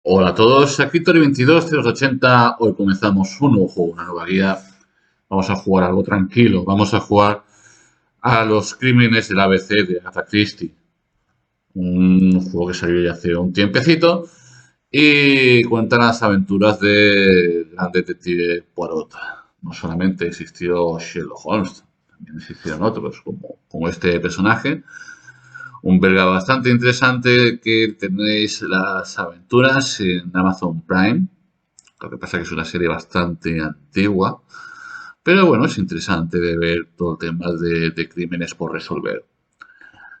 Hola a todos, aquí Tori22080. Hoy comenzamos un nuevo juego, una nueva guía. Vamos a jugar algo tranquilo. Vamos a jugar a los crímenes del ABC de Agatha Christie. Un juego que salió ya hace un tiempecito y cuenta las aventuras del gran detective Poirot. No solamente existió Sherlock Holmes, también existieron otros como este personaje. Un belga bastante interesante que tenéis las aventuras en Amazon Prime. Lo que pasa es que es una serie bastante antigua, pero bueno, es interesante de ver todo el tema de crímenes por resolver.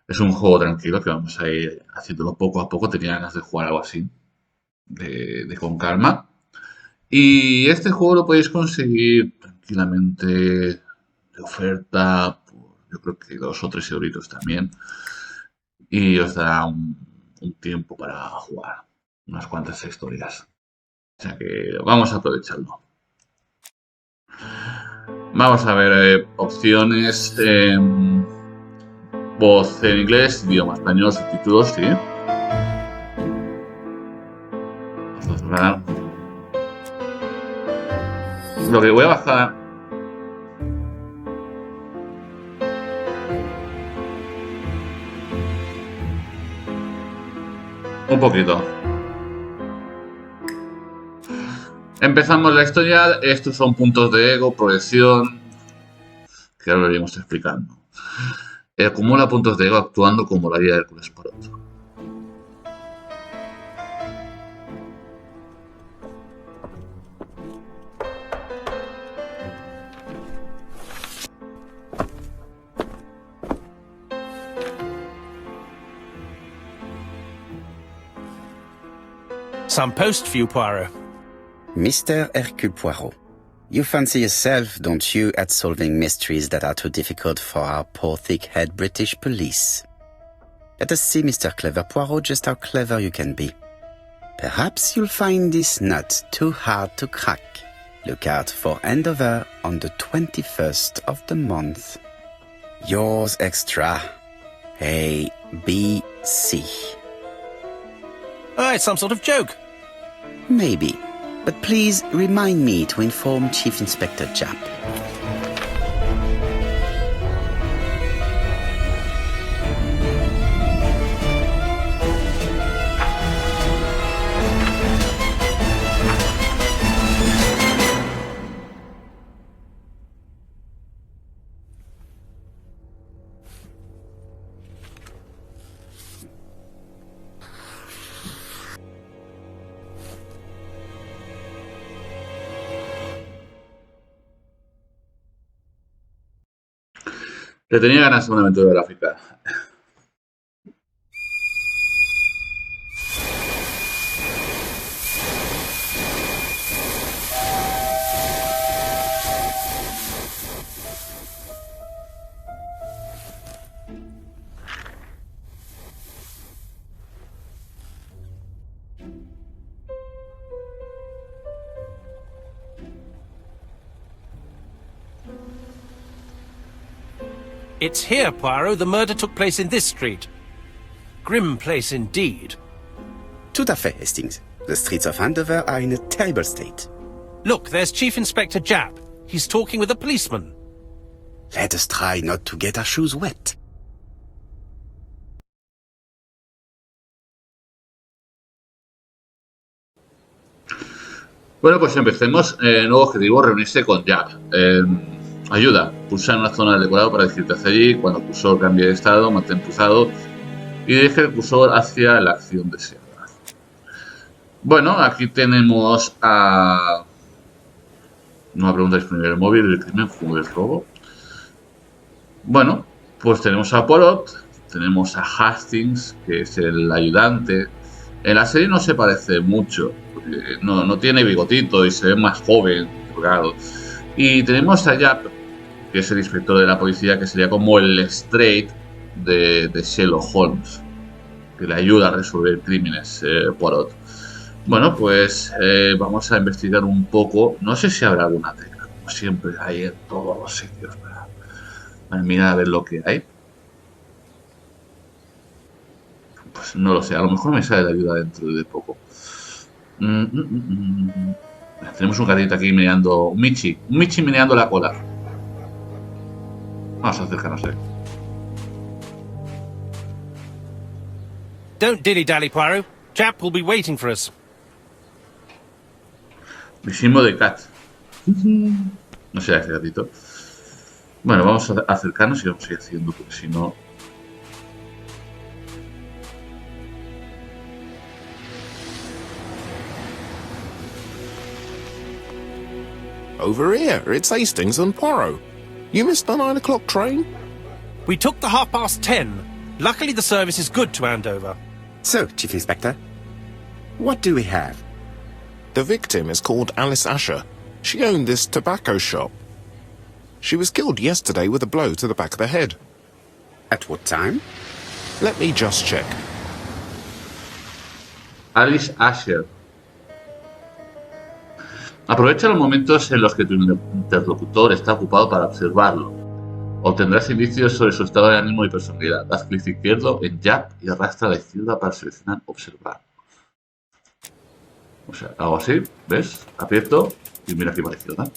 Es un juego tranquilo que vamos a ir haciéndolo poco a poco. Tenía ganas de jugar algo así, de con calma. Y este juego lo podéis conseguir tranquilamente de oferta por, yo creo que 2 o 3 euritos también. Y os dará un tiempo para jugar unas cuantas historias. O sea que vamos a aprovecharlo. Vamos a ver opciones. Voz en inglés, idioma español, subtítulos, sí. Lo que voy a bajar. Un poquito. Empezamos la historia. Estos son puntos de ego, progresión, que ahora lo iremos explicando. Acumula puntos de ego actuando como la guía de Hercules por otro. Some post for you, Poirot. Mr. Hercule Poirot, you fancy yourself, don't you, at solving mysteries that are too difficult for our poor thick-head British police? Let us see, Mr. Clever Poirot, just how clever you can be. Perhaps you'll find this nut too hard to crack. Look out for handover on the 21st of the month. Yours extra, A, B, C. Oh, it's some sort of joke. Maybe, but please remind me to inform Chief Inspector Japp. Le tenía ganas de una aventura gráfica. It's here, Poirot. The murder took place in this street. Grim place indeed. Tout à fait, Hastings. The streets of Andover are in a terrible state. Look, there's Chief Inspector Japp. He's talking with a policeman. Let us try not to get our shoes wet. Bueno, pues empecemos. Nuevo objetivo, reunirse con Japp. Ayuda. Pulsa en una zona del decorado para dirigirte hacia allí. Cuando el cursor cambie de estado, mantén pulsado y dirige el cursor hacia la acción deseada. Bueno, aquí tenemos a... Una pregunta disponible en el móvil, el crimen, juego del robo. Bueno, pues tenemos a Poirot, tenemos a Hastings, que es el ayudante. En la serie no se parece mucho, porque no tiene bigotito y se ve más joven, drogado. Y tenemos a Japp, que es el inspector de la policía, que sería como el Straight de Sherlock Holmes, que le ayuda a resolver crímenes, Poirot. Bueno, pues vamos a investigar un poco. No sé si habrá alguna tecla, como siempre hay en todos los sitios, para mirar a ver lo que hay. Pues no lo sé, a lo mejor me sale la ayuda dentro de poco. Tenemos un gatito aquí meneando, un Michi meneando la cola. Vamos a acercarnos a él. Don't dilly-dally, Poirot. Chap will be waiting for us. Misimo de cat. No sé ese gatito. Bueno, vamos a acercarnos y vamos a ir haciendo, porque si no... Over here, it's Hastings and Poirot. You missed the 9 o'clock train? We took the 10:30. Luckily, the service is good to Andover. So, Chief Inspector, what do we have? The victim is called Alice Ascher. She owned this tobacco shop. She was killed yesterday with a blow to the back of the head. At what time? Let me just check. Alice Ascher. Aprovecha los momentos en los que tu interlocutor está ocupado para observarlo. Obtendrás indicios sobre su estado de ánimo y personalidad. Haz clic izquierdo en Jab y arrastra a la izquierda para seleccionar Observar. O sea, hago así, ¿ves? Aprieto y mira qué parecido, ¿no?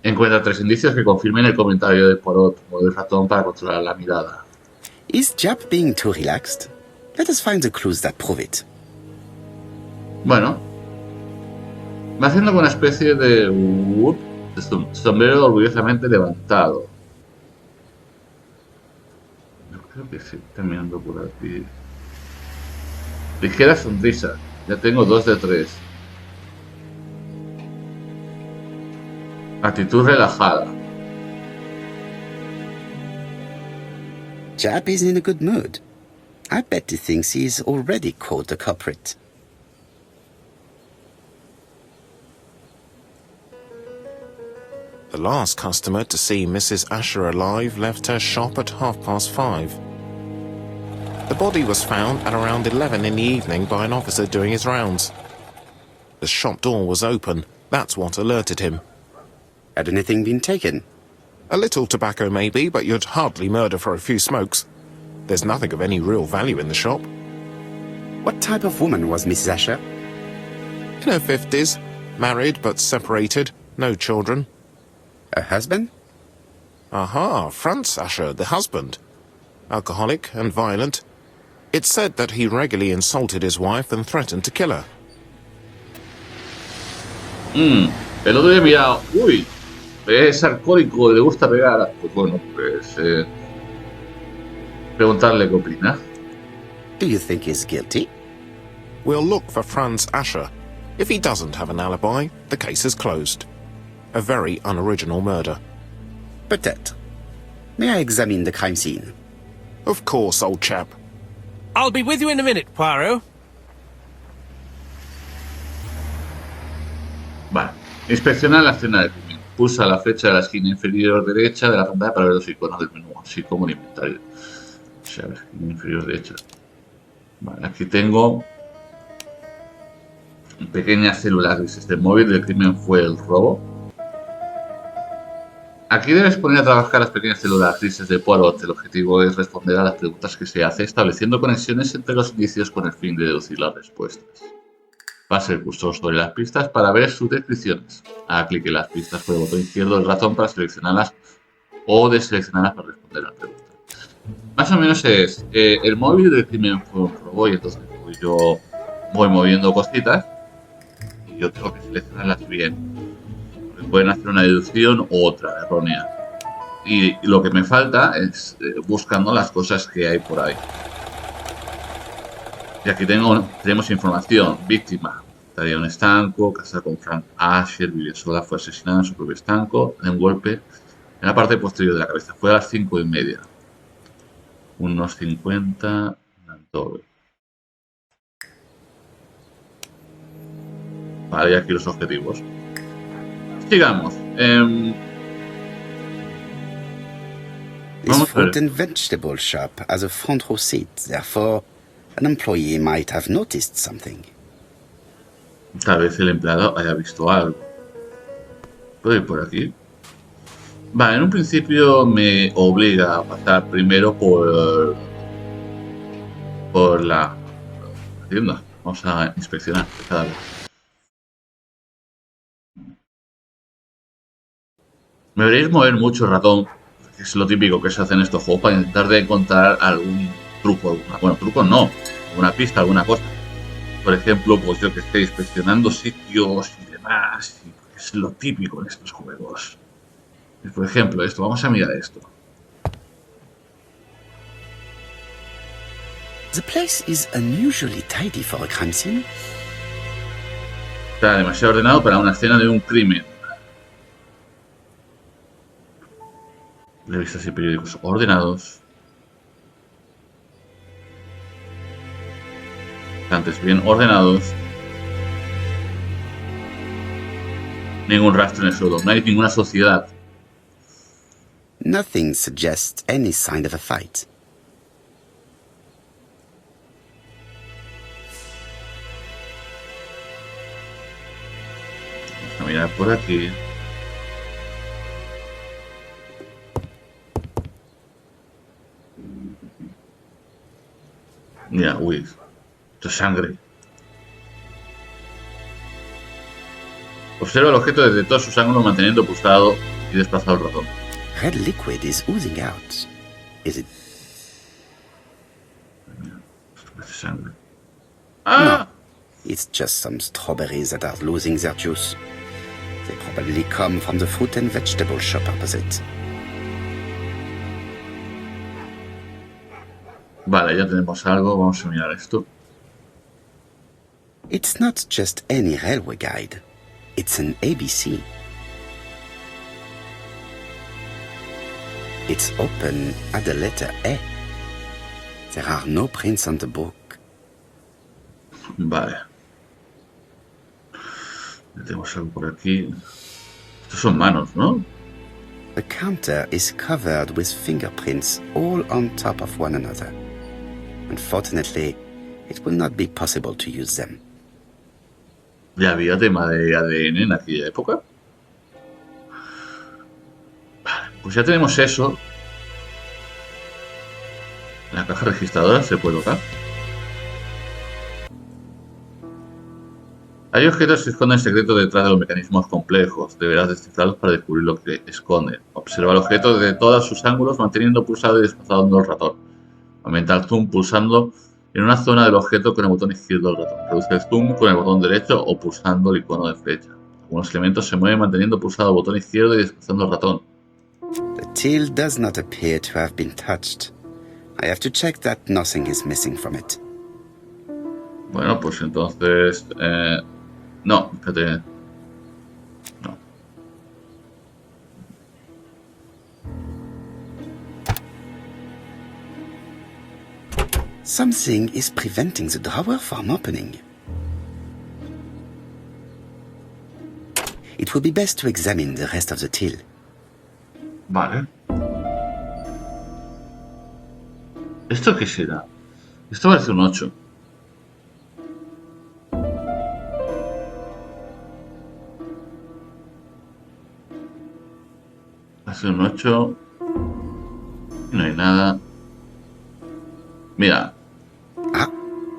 Encuentra 3 indicios que confirmen el comentario de Poirot. Mueve el ratón para controlar la mirada. Is Jab being too relaxed? Let us find the clues that prove it. Bueno, va haciendo una especie de sombrero orgullosamente levantado. Yo creo que sí, terminando por aquí. Ligera sonrisa. Ya tengo 2 de 3. Actitud relajada. Jab is in a good mood. I bet he thinks he's already caught the culprit. The last customer to see Mrs. Ascher alive left her shop at 5:30. The body was found at around 11 in the evening by an officer doing his rounds. The shop door was open. That's what alerted him. Had anything been taken? A little tobacco maybe, but you'd hardly murder for a few smokes. There's nothing of any real value in the shop. What type of woman was Mrs. Ascher? In her 50s, married but separated, no children. Her husband? Aha, Franz Ascher, the husband. Alcoholic and violent. It's said that he regularly insulted his wife and threatened to kill her. El otro día he mirado, uy, es alcohólico, le gusta pegar. Pues bueno, pues preguntarle qué opina. Do you think he's guilty? We'll look for Franz Ascher. If he doesn't have an alibi, the case is closed. A very unoriginal murder. Peut-être. May I examine the crime scene? Of course, old chap. I'll be with you in a minute, Poirot. Vale. Inspecciona la escena del crimen. Pulsa la flecha de la esquina inferior derecha de la pantalla para ver los iconos del menú, así como el inventario. O sea, la esquina inferior derecha. Vale, aquí tengo pequeñas células grises del móvil del crimen fue el robo. Aquí debes poner a trabajar las pequeñas células grises de Poirot. El objetivo es responder a las preguntas que se hace, estableciendo conexiones entre los indicios con el fin de deducir las respuestas. Pase el cursor sobre las pistas para ver sus descripciones. Haga clic en las pistas con el botón izquierdo del ratón para seleccionarlas o deseleccionarlas para responder a la pregunta. Más o menos es el móvil del crimen fue un robo y entonces pues, yo voy moviendo cositas y yo tengo que seleccionarlas bien. Pueden hacer una deducción u otra errónea. Y lo que me falta es buscando las cosas que hay por ahí. Y aquí tenemos información. Víctima. Estaría en un estanco, casada con Frank Ascher, vivía sola, fue asesinada en su propio estanco, de un golpe en la parte posterior de la cabeza. Fue a las 5:30. Unos 50. Vale, y aquí los objetivos. Sigamos. This fruit and vegetable shop has a front row seat, therefore an employee might have noticed something. Tal vez el empleado haya visto algo. ¿Puedo ir por aquí? Vale, en un principio me obliga a pasar primero por la tienda. Vamos a inspeccionar el cadáver. Me veréis mover mucho el ratón, que es lo típico que se hace en estos juegos, para intentar de encontrar algún truco. Bueno, truco no, alguna pista, alguna cosa. Por ejemplo, pues yo que esté inspeccionando sitios y demás, y es lo típico en estos juegos. Por ejemplo, esto, vamos a mirar esto. The place is unusually tidy for a crime scene. Está demasiado ordenado para una escena de un crimen. Revistas y periódicos ordenados. Antes bien ordenados. Ningún rastro en el suelo. No hay ninguna sociedad. Nothing suggests any sign of a fight. Vamos a mirar por aquí. Mira, uy. Esto es sangre. Observa el objeto desde todos sus ángulos manteniendo pulsado y desplazado el ratón. Red liquid is oozing out. Is it? Esto es sangre. ¡Ah! No. It's just some strawberries that are losing their juice. They probably come from the fruit and vegetable shop opposite. Vale, ya tenemos algo. Vamos a mirar esto. It's not just any railway guide. It's an ABC. It's open at the letter A. There are no prints on the book. Vale. Ya tenemos algo por aquí. Estos son manos, ¿no? The counter is covered with fingerprints all on top of one another. Unfortunately, it will not be possible to use them. ¿Ya había tema de ADN en aquella época? Vale, pues ya tenemos eso. La caja registradora se puede tocar. Hay objetos que esconden secretos detrás de los mecanismos complejos. Deberás descifrarlos para descubrir lo que esconden. Observa el objeto desde todos sus ángulos manteniendo pulsado y desplazando el ratón. Aumenta el zoom pulsando en una zona del objeto con el botón izquierdo del ratón. Reduce el zoom con el botón derecho o pulsando el icono de flecha. Algunos elementos se mueven manteniendo pulsado el botón izquierdo y desplazando el ratón. The till does not appear to have been touched. I have to check that nothing is missing from it. Bueno, pues entonces... no, fíjate. No. Something is preventing the drawer from opening. It would be best to examine the rest of the till. Vale. ¿Esto qué será? Esto parece un 8. Hace un 8. Y no hay nada. Mira. Ah,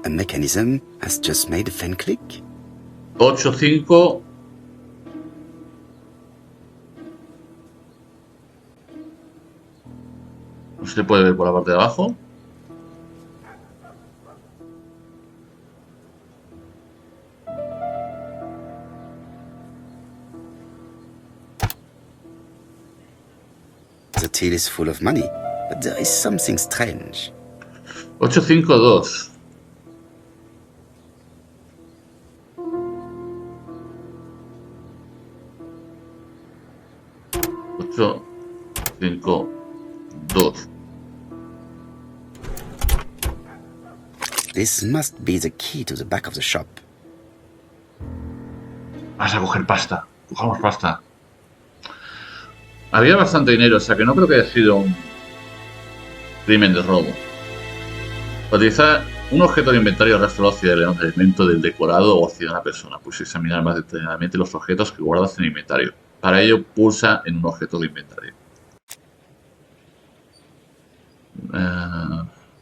a mechanism has just made a fan click. 8, 5. No se puede ver por la parte de abajo. The till is full of money, but there is something strange. 8, 5, 2. Ocho, 5, 2. This must be the key to the back of the shop. Vas a coger pasta. Cojamos pasta. Había bastante dinero, o sea que no creo que haya sido un crimen de robo. Utilizar un objeto de inventario rastro hacia el elemento del decorado o hacia una persona. Pues examinar más detalladamente los objetos que guardas en el inventario. Para ello, pulsa en un objeto de inventario.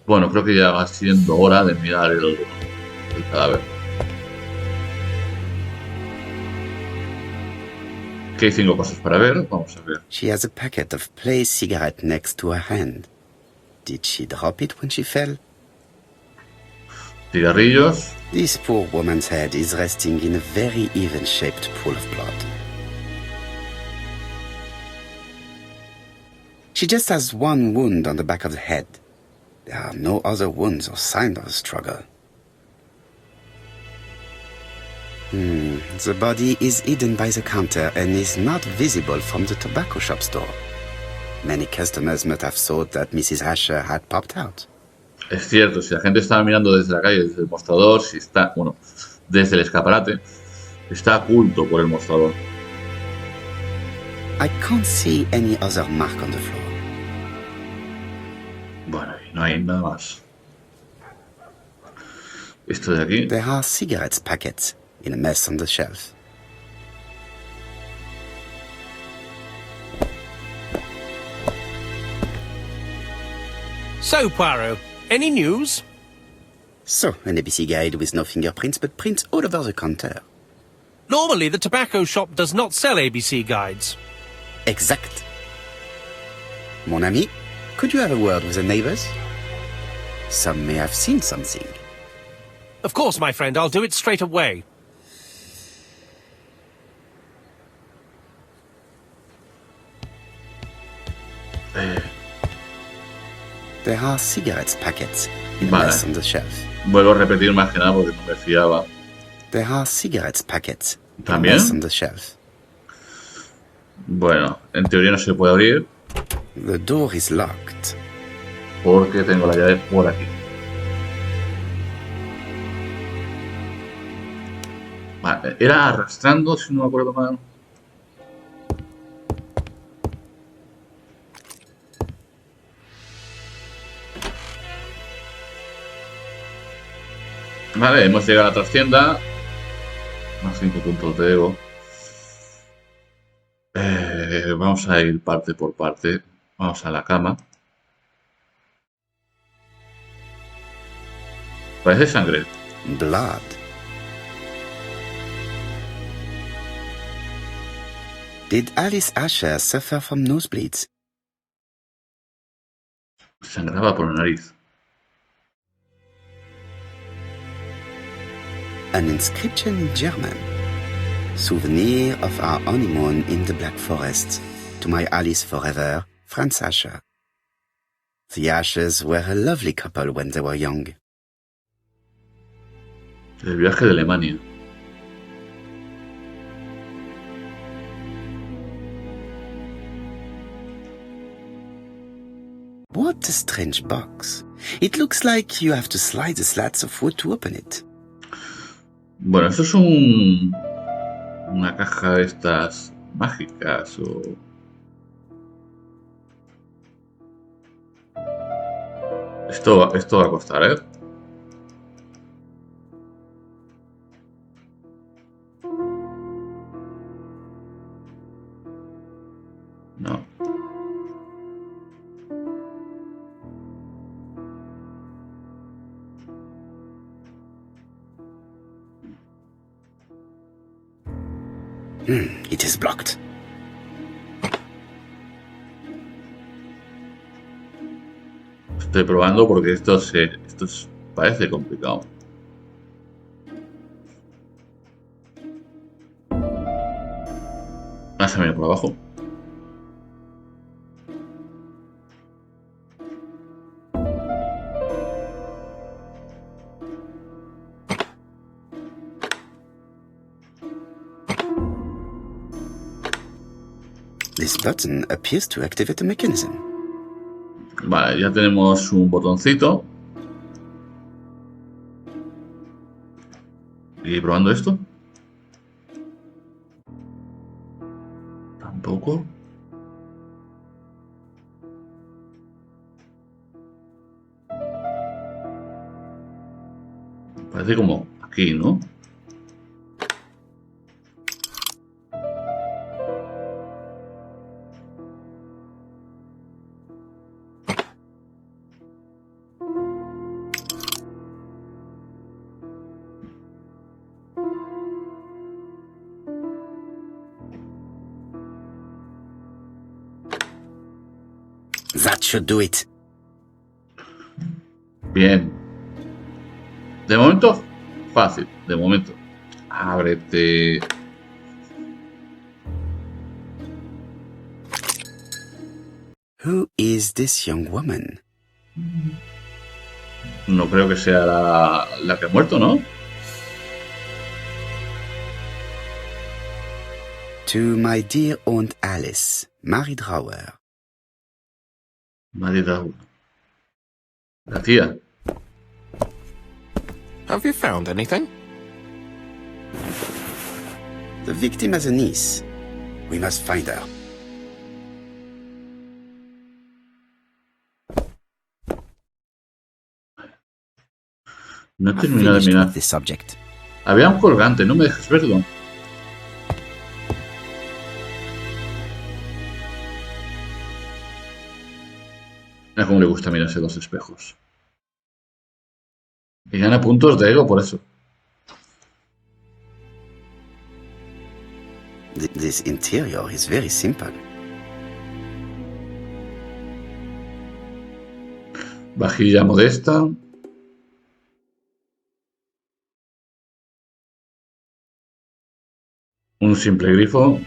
Bueno, creo que ya va siendo hora de mirar el cadáver. Aquí hay 5 cosas para ver. Vamos a ver. She has a packet of place cigarette next to her hand. Did she drop it when she fell? Cigarrillos. This poor woman's head is resting in a very even-shaped pool of blood. She just has one wound on the back of the head. There are no other wounds or signs of a struggle. The body is hidden by the counter and is not visible from the tobacco shop store. Many customers must have thought that Mrs. Ascher had popped out. Es cierto, si la gente estaba mirando desde la calle, desde el mostrador, si está, bueno, desde el escaparate, está oculto por el mostrador. I can't see any other mark on the floor. Bueno, y no hay nada más. Esto de aquí. There are cigarettes packets in a mess on the shelf. So, Poirot, any news? So, an ABC guide with no fingerprints but prints all over the counter. Normally, the tobacco shop does not sell ABC guides. Exact. Mon ami, could you have a word with the neighbors? Some may have seen something. Of course, my friend, I'll do it straight away. There are cigarettes packets in a mess on the shelf. Vuelvo a repetir más que nada porque no me fiaba. There are cigarettes packets in a ¿También? mess on the shelf. Bueno, en teoría no se puede abrir The door is locked. porque tengo la llave por aquí. Vale, era arrastrando, si no me acuerdo mal. Vale, hemos llegado a la trastienda. Más 5 puntos de ego. Vamos a ir parte por parte. Vamos a la cama. Parece sangre. Blood. Did Alice Ascher suffer from nosebleeds? Sangraba por la nariz. An inscription in German. Souvenir of our honeymoon in the Black Forest. To my Alice forever, Franz Ascher. The Aschers were a lovely couple when they were young. El viaje de Alemania. What a strange box. It looks like you have to slide the slats of wood to open it. Bueno, esto es una caja de estas mágicas o... Esto va a costar, ¿eh? No. It is blocked. Estoy probando porque esto parece complicado. Se viene por abajo. This button appears to activate the mechanism. Vale, ya tenemos un botoncito. ¿Y probando esto? Tampoco. Parece como aquí, ¿no? That should do it. Bien. De momento, fácil. De momento. Ábrete. Who is this young woman? No creo que sea la que ha muerto, ¿no? To my dear Aunt Alice, Mary Drower. Maldita. La tía. Have you found anything? The victim has a niece. We must find her. No he I've terminado de finished mirar. with this subject. Había un colgante, no me dejes verlo. Mira cómo le gusta mirarse los espejos. Y gana puntos de ego por eso. This interior is very simple. Vajilla modesta. Un simple grifo.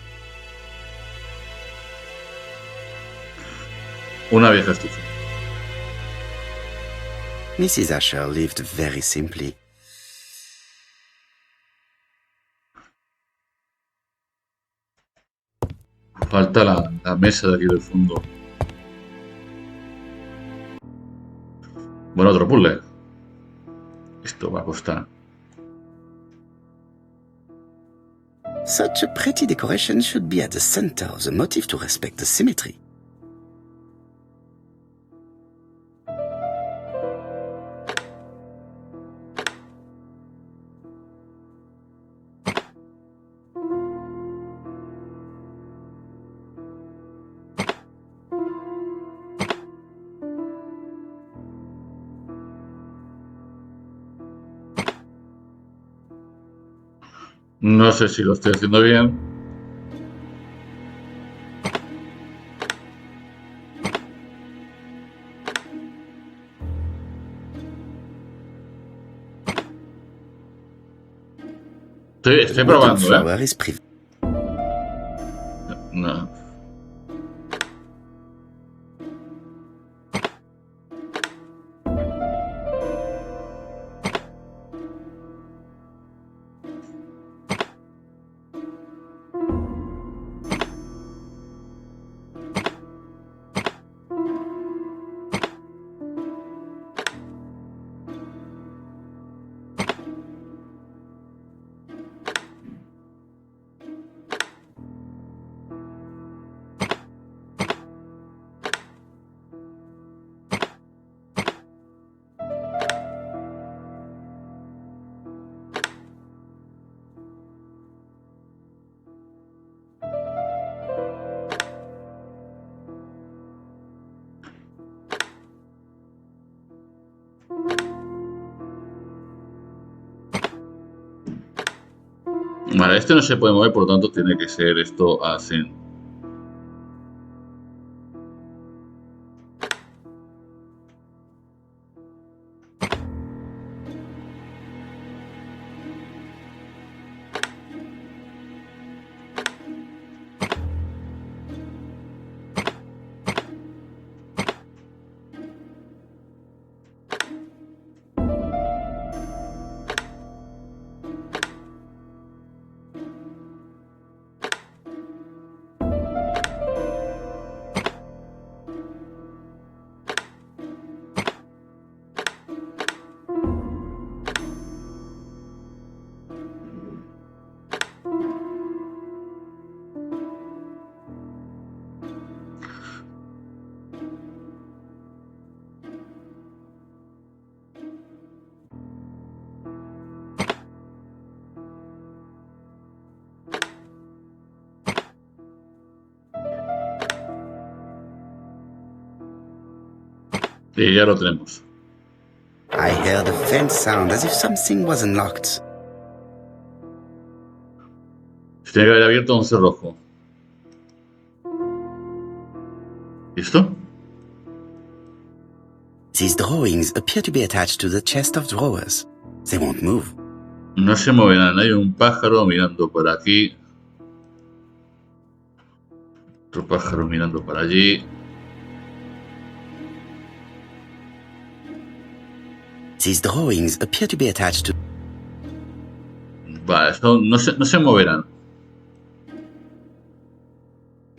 Una vieja estufa. Mrs. Ascher lived very simply. Falta la mesa de aquí del fondo. Bueno, otro puzzle. Esto va a costar. Such a pretty decoration should be at the center of the motif to respect the symmetry. No sé si lo estoy haciendo bien. Estoy probando, Flower is priv- No. Vale, este no se puede mover, por lo tanto tiene que ser esto así. Y ya lo tenemos. I heard a faint sound as if something was unlocked. Se tiene que haber abierto un cerrojo. ¿Listo? These drawings appear to be attached to the chest of drawers. They won't move. No se moverán. Hay un pájaro mirando por aquí. Otro pájaro mirando por allí. These drawings appear to be attached to... Vale, esto no se moverán.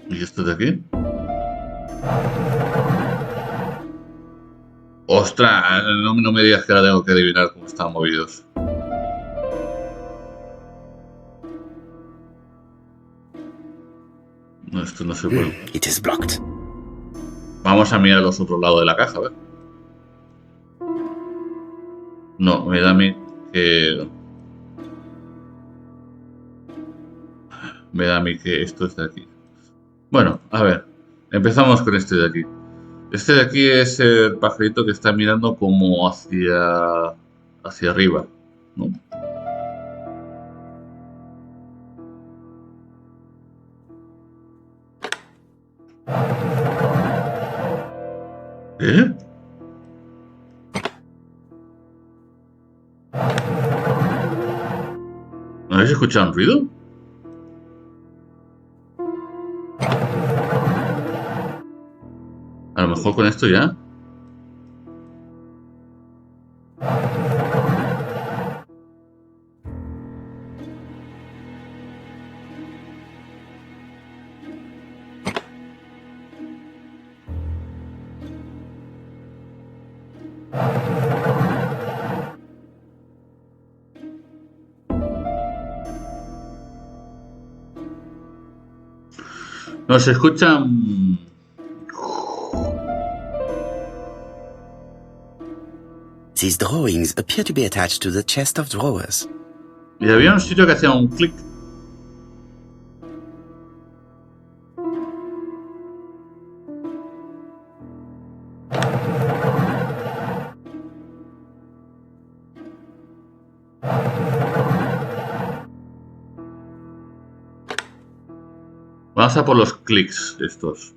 ¿Y esto de aquí? ¡Ostras! No me digas que ahora tengo que adivinar cómo están movidos. No, esto no se puede. It is blocked. Vamos a mirar los otros lados de la caja, a ver. No, me da a mí que... Me da a mí que esto es de aquí. Bueno, a ver. Empezamos con este de aquí. Este de aquí es el pajarito que está mirando como hacia arriba, ¿no? ¿Eh? ¿No habéis escuchado un ruido? A lo mejor con esto ya. No se escuchan. These drawings appear to be attached to the chest of drawers. Y había un sitio que hacía un clic. Vamos a por los clics estos.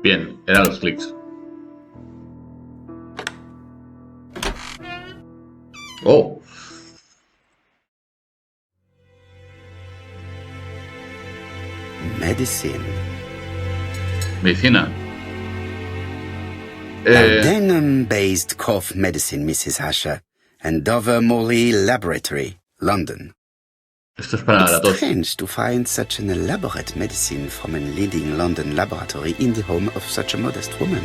Bien, eran los clics. Oh. Medicine. Medicina. Laudanum-based cough medicine, Mrs. Ascher, and Dover Morley Laboratory, London. Esto es para la It's tos. strange to find such an elaborate medicine from a leading London laboratory in the home of such a modest woman.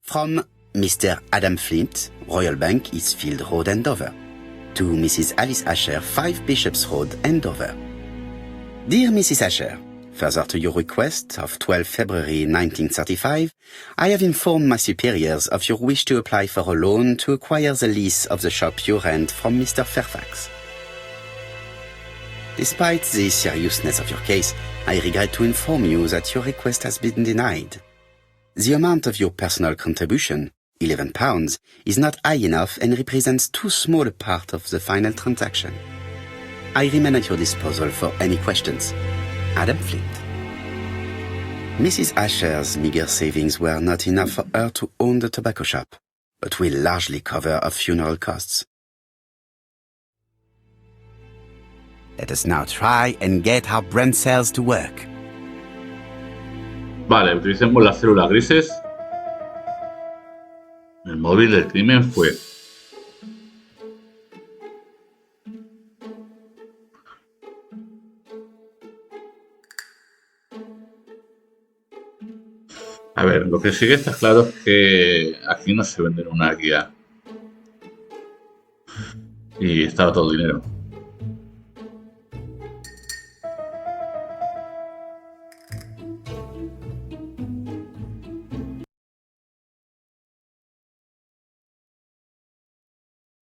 From Mr. Adam Flint, Royal Bank, Eastfield Road, Andover. To Mrs. Alice Ascher, 5 Bishops Road, Andover. Dear Mrs. Ascher, further to your request of 12 February 1935, I have informed my superiors of your wish to apply for a loan to acquire the lease of the shop you rent from Mr. Fairfax. Despite the seriousness of your case, I regret to inform you that your request has been denied. The amount of your personal contribution, £11, is not high enough and represents too small a part of the final transaction. I remain at your disposal for any questions. Adam Flint. Mrs. Ascher's meager savings were not enough for her to own the tobacco shop, but will largely cover her funeral costs. Let us now try and get our brain cells to work. Vale, utilicemos las células grises. El móvil del crimen fue. A ver, lo que sí que está claro es que aquí no se vende una guía. Y estaba todo el dinero.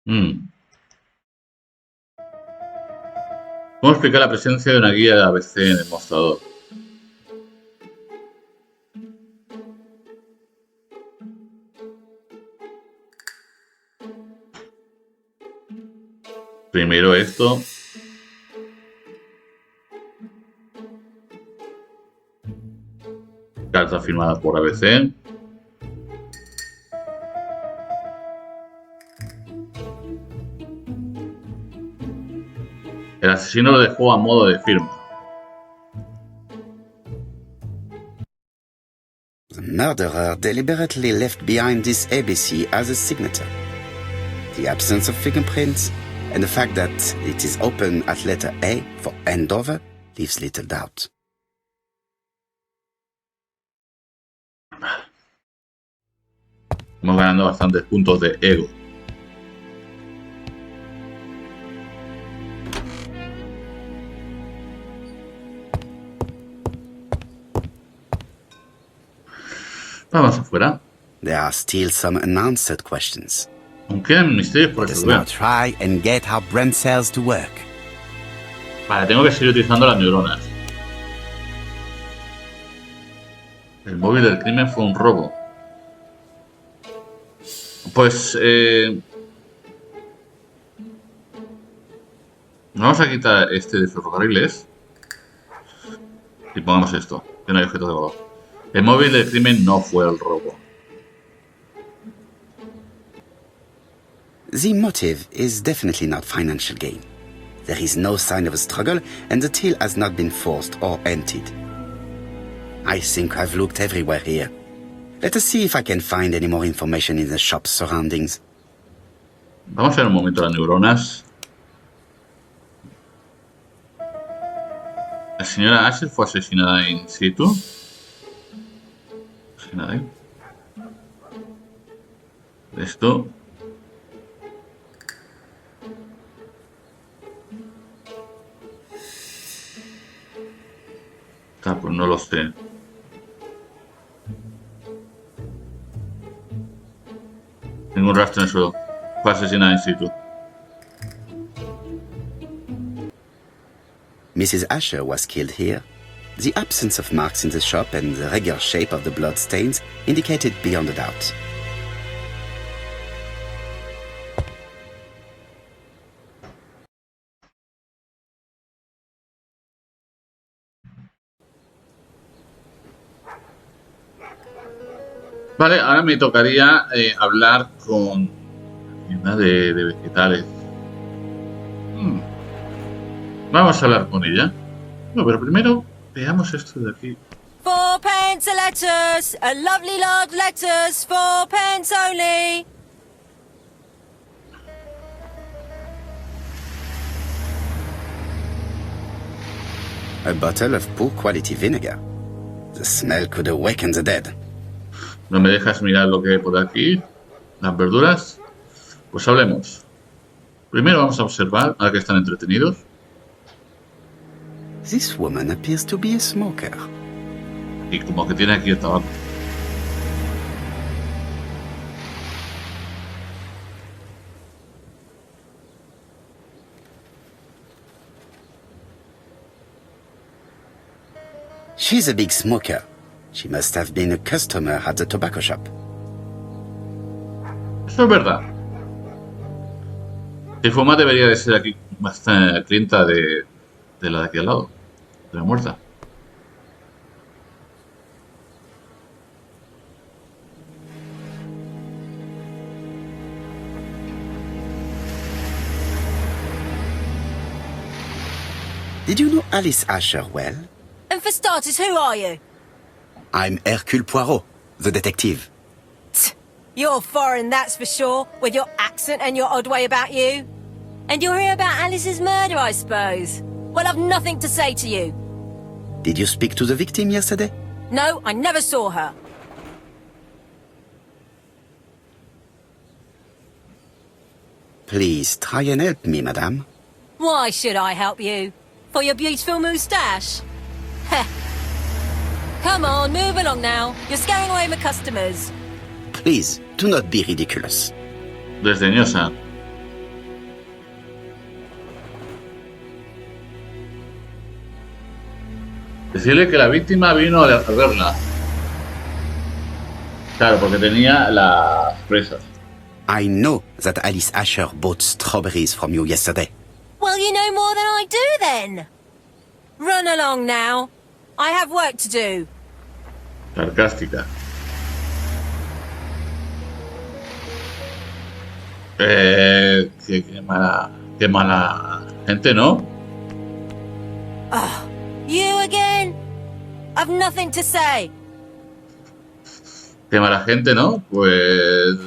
¿Cómo explicar la presencia de una guía de ABC en el mostrador? Primero esto. Carta firmada por ABC. El asesino lo dejó a modo de firma. The murderer deliberately left behind this ABC as a signature. The absence of fingerprints and the fact that it is open at letter A for Andover leaves little doubt. Estamos ganando bastantes puntos de ego. Vamos afuera. There are still some unanswered questions. Aún quedan misterios por Let us now resolver. try and get our brain cells to work. Vale, tengo que seguir utilizando las neuronas. El móvil del crimen fue un robo. Pues vamos a quitar este de ferrocarriles y pongamos esto, que no hay objetos de valor. El móvil del crimen no fue el robo. The motive is definitely not financial gain. There is no sign of a struggle, and the till has not been forced or emptied. I think I've looked everywhere here. Let us see if I can find any more information in the shop's surroundings. Vamos a ver un momento las neuronas. La señora Ascher fue asesinada in situ. Asesinada ahí. Esto. Pues no lo sé. Ningún rastro en el suelo. Fue asesinada in situ. Mrs. Ascher was killed here. The absence of marks in the shop and the regular shape of the blood stains indicated beyond a doubt. Vale, ahora me tocaría hablar con una de vegetales. Vamos a hablar con ella. No, pero primero veamos esto de aquí. 4 pence a lettuce, a lovely large lettuce, 4 pence only. A bottle of poor quality vinegar. The smell could awaken the dead. ¿No me dejas mirar lo que hay por aquí? Las verduras. Pues hablemos. Primero vamos a observar, ahora que están entretenidos. This woman appears to be a smoker. Y como que tiene aquí el tabaco. She's a big smoker. She must have been a customer at the tobacco shop. Eso es verdad. Si fuma debería de ser aquí bastante clienta de la de aquí al lado, de la muerta. Did you know Alice Ascher well? And for starters, who are you? I'm Hercule Poirot, the detective. You're foreign, that's for sure, with your accent and your odd way about you. And you're here about Alice's murder, I suppose. Well, I've nothing to say to you. Did you speak to the victim yesterday? No, I never saw her. Please try and help me, madame. Why should I help you? For your beautiful moustache? Heh. Come on, move along now. You're scaring away my customers. Please, do not be ridiculous. Desdeñosa. Decirle que la víctima vino a verla. Claro, porque tenía las presas. I know that Alice Ascher bought strawberries from you yesterday. Well, you know more than I do then. Run along now. I have work to do. Sarcástica. Qué mala gente, ¿no? You again? I've nothing to say. Qué mala gente, ¿no? Pues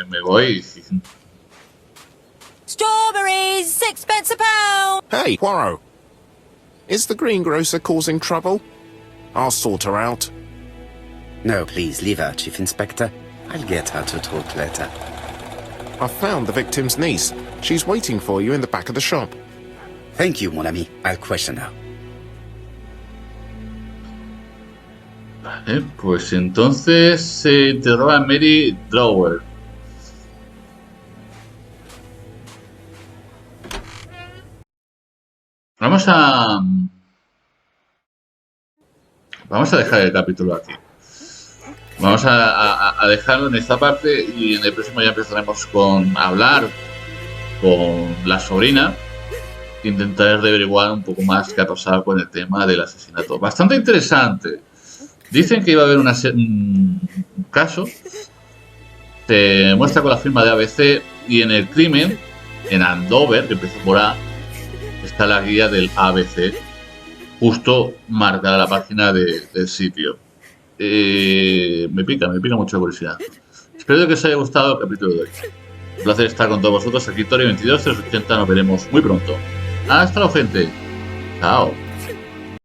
me voy. Strawberries, 6p a pound. Hey, Poirot. Is the greengrocer causing trouble? I'll sort her out. No, please, leave her, Chief Inspector. I'll get her to talk later. I found the victim's niece. She's waiting for you in the back of the shop. Thank you, mon ami. I'll question her. Vale, pues entonces se interroga a Mary Drawer. Vamos a dejar el capítulo aquí. Vamos a dejarlo en esta parte y en el próximo ya empezaremos con hablar con la sobrina. Intentar averiguar un poco más qué ha pasado con el tema del asesinato. Bastante interesante. Dicen que iba a haber un caso. Se muestra con la firma de ABC y en el crimen, en Andover, que empezó por A, está la guía del ABC, justo marcada la página del sitio. Me pica mucha curiosidad. Espero que os haya gustado el capítulo de hoy. Un placer estar con todos vosotros aquí, Historia 22, 380, nos veremos muy pronto. Hasta luego, gente. Chao.